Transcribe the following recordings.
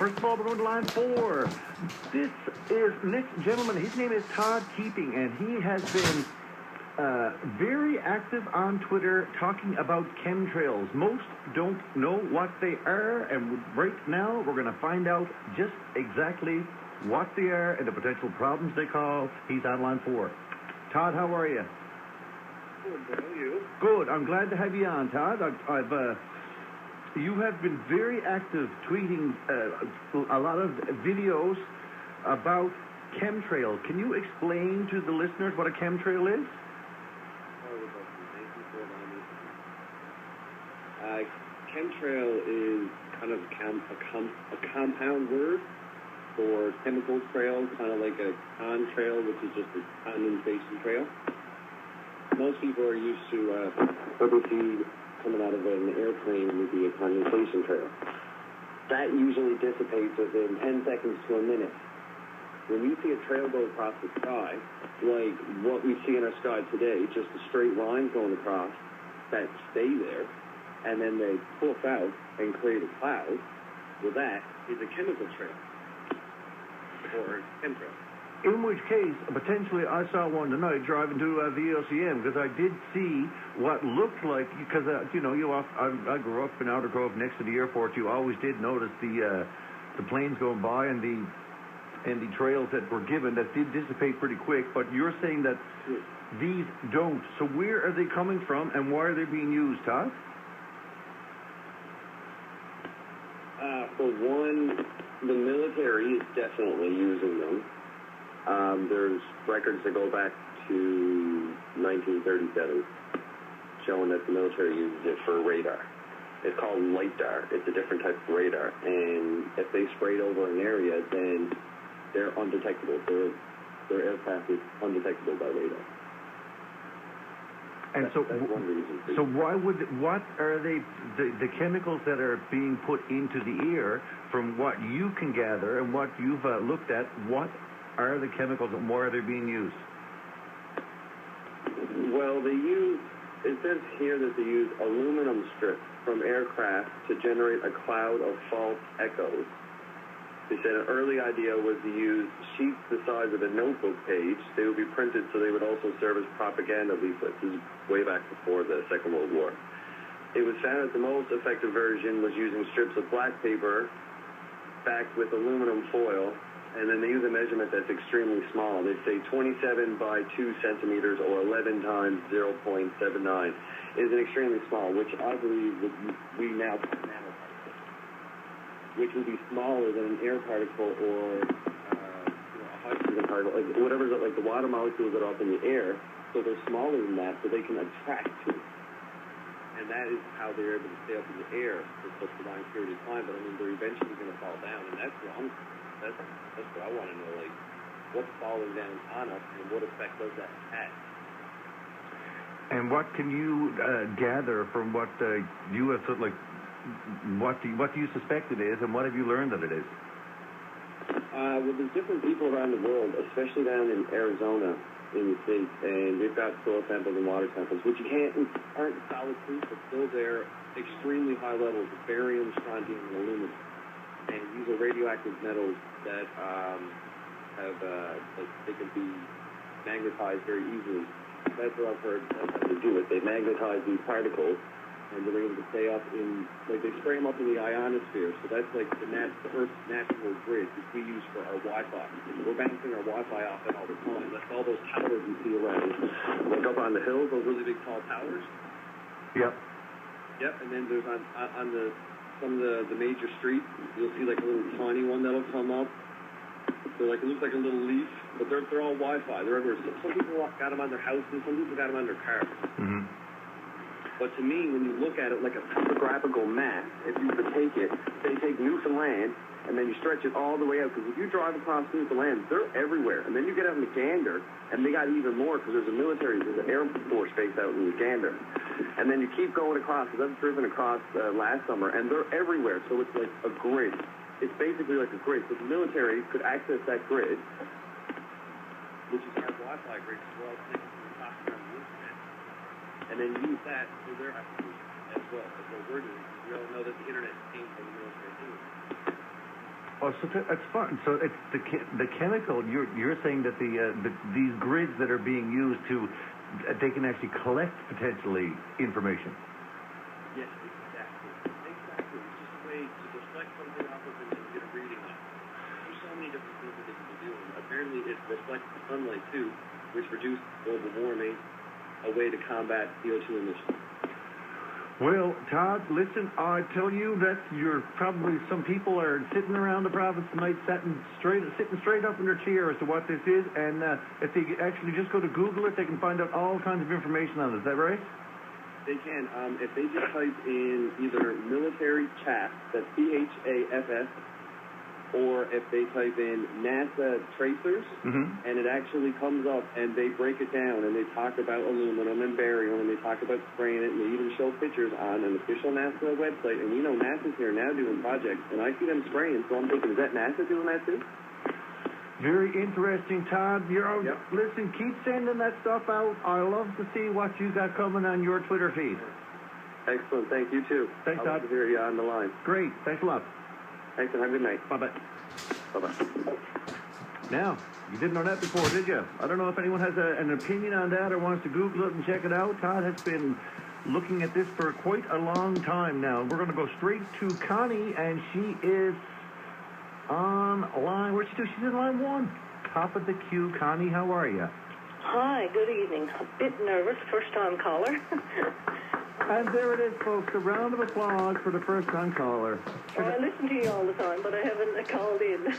First of all, we're going to line 4. This is next gentleman. His name is Todd Keeping, and he has been very active on Twitter talking about chemtrails. Most don't know what they are, and right now we're going to find out just exactly what they are and the potential problems they cause. He's on line 4. Todd, how are you? Good, how are you? Good. I'm glad to have you on, Todd. You have been very active tweeting a lot of videos about chemtrails. Can you explain to the listeners what a chemtrail is? Chemtrail is kind of a compound word for chemical trails, kind of like a contrail, which is just a condensation trail. Most people are used to what they see coming out of an airplane would be a condensation trail. That usually dissipates within 10 seconds to a minute. When you see a trail go across the sky, like what we see in our sky today, just a straight line going across that stay there, and then they puff out and create a cloud, well, that is a chemical trail, or chemtrail. In which case, potentially, I saw one tonight driving to VOCM, because I did see what looked like, because, I grew up in Outer Grove next to the airport. You always did notice the planes going by and the trails that were given that did dissipate pretty quick, but you're saying that these don't. So where are they coming from, and why are they being used, Todd? For one, the military is definitely using them. There's records that go back to 1937 showing that the military uses it for radar. It's called Lidar. It's a different type of radar, and if they sprayed over an area, then they're undetectable. Their aircraft is undetectable by radar. And that's one reason. So what are the chemicals that are being put into the air, from what you can gather and what you've looked at, what are the chemicals and why are they being used? Well, it says here that they use aluminum strips from aircraft to generate a cloud of false echoes. They said an early idea was to use sheets the size of a notebook page. They would be printed so they would also serve as propaganda leaflets. This is way back before the Second World War. It was found that the most effective version was using strips of black paper backed with aluminum foil, and then they use a measurement that's extremely small. They say 27 by 2 centimeters or 11 times 0.79 is an extremely small, which I believe we now call nanoparticles, which would be smaller than an air particle or a hydrogen particle, like whatever's like the water molecules that are up in the air. So they're smaller than that, so they can attract to it. And that is how they're able to stay up in the air for such a long period of time. But I mean, they're eventually going to fall down, and that's what I want to know. Like, what's falling down on us, and what effect does that have? And what can you gather from what you have sort of like? What do you suspect it is, and what have you learned that it is? Well, there's different people around the world, especially down in Arizona, in the States, and they've got soil samples and water samples, which aren't solid proof, but still they're extremely high levels of barium, strontium, and aluminum. And these are radioactive metals that they can be magnetized very easily. That's what I've heard. That's how they do it. They magnetize these particles, and they're able to stay up in, like they spray them up in the ionosphere. So that's like the Earth's natural grid, which we use for our Wi-Fi. We're bouncing our Wi-Fi off it all the time. That's all those towers you see around, like up on the hills, those really big tall towers. Yep. Yep. And then there's on some of the major streets, you'll see like a little tiny one that'll come up. So like it looks like a little leaf, but they're all Wi-Fi. They're everywhere. Some people got them on their houses, some people got them on their cars. Mm-hmm. But to me, when you look at it like a topographical map, if you were to take it, they take Newfoundland, and then you stretch it all the way out, because if you drive across Newfoundland, they're everywhere. And then you get out in Gander, and they got even more, because there's an Air Force base out in Gander. And then you keep going across, because I've driven across last summer, and they're everywhere, so it's like a grid. It's basically like a grid. So the military could access that grid, which is our Wi-Fi grid, as well as and then use that for their application as well. That's what we're doing. We all know that the internet came from the military too. Oh, so that's fun. So it's the chemical. You're saying that these grids that are being used to, they can actually collect potentially information. Yes, exactly. It's just a way to deflect something off of it and get a reading on it. There's so many different things that they can do. Apparently, it reflects the sunlight too, which reduces global warming. A way to combat CO2 emissions. Well, Todd, listen, I tell you that some people are sitting around the province tonight, sitting straight up in their chair as to what this is, and if they actually just go to Google it, they can find out all kinds of information on it. Is that right? They can. If they just type in either military chaff, that's CHAFF, or if they type in NASA tracers, and it actually comes up, and they break it down, and they talk about aluminum and barium, and they talk about spraying it, and they even show pictures on an official NASA website. And NASA's here now doing projects, and I see them spraying, so I'm thinking, is that NASA doing that too? Very interesting, Todd. Yep. Listen, keep sending that stuff out. I love to see what you got coming on your Twitter feed. Excellent. Thank you, too. Thanks, Todd. I'll love to hear you on the line. Great. Thanks a lot. Thanks, and have a good night. Bye-bye. Bye-bye. Now, you didn't know that before, did you? I don't know if anyone has an opinion on that or wants to Google it and check it out. Todd has been looking at this for quite a long time now. We're going to go straight to Connie, and she is on line. Where's she do? She's in line 1. Top of the queue. Connie, how are you? Hi, good evening. A bit nervous, first-time caller. And there it is, folks. A round of applause for the first-time caller. Oh, I listen to you all the time, but I haven't called in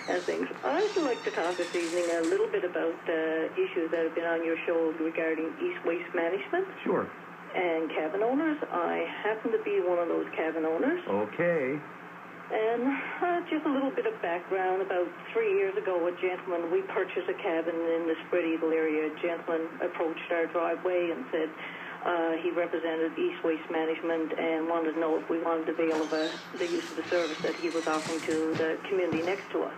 and things. I'd like to talk this evening a little bit about issues that have been on your show regarding East Waste Management. Sure. And cabin owners. I happen to be one of those cabin owners. Okay. And just a little bit of background. About 3 years ago, we purchased a cabin in the Spread Eagle area. A gentleman approached our driveway and said he represented East Waste Management and wanted to know if we wanted to avail of the use of the service that he was offering to the community next to us.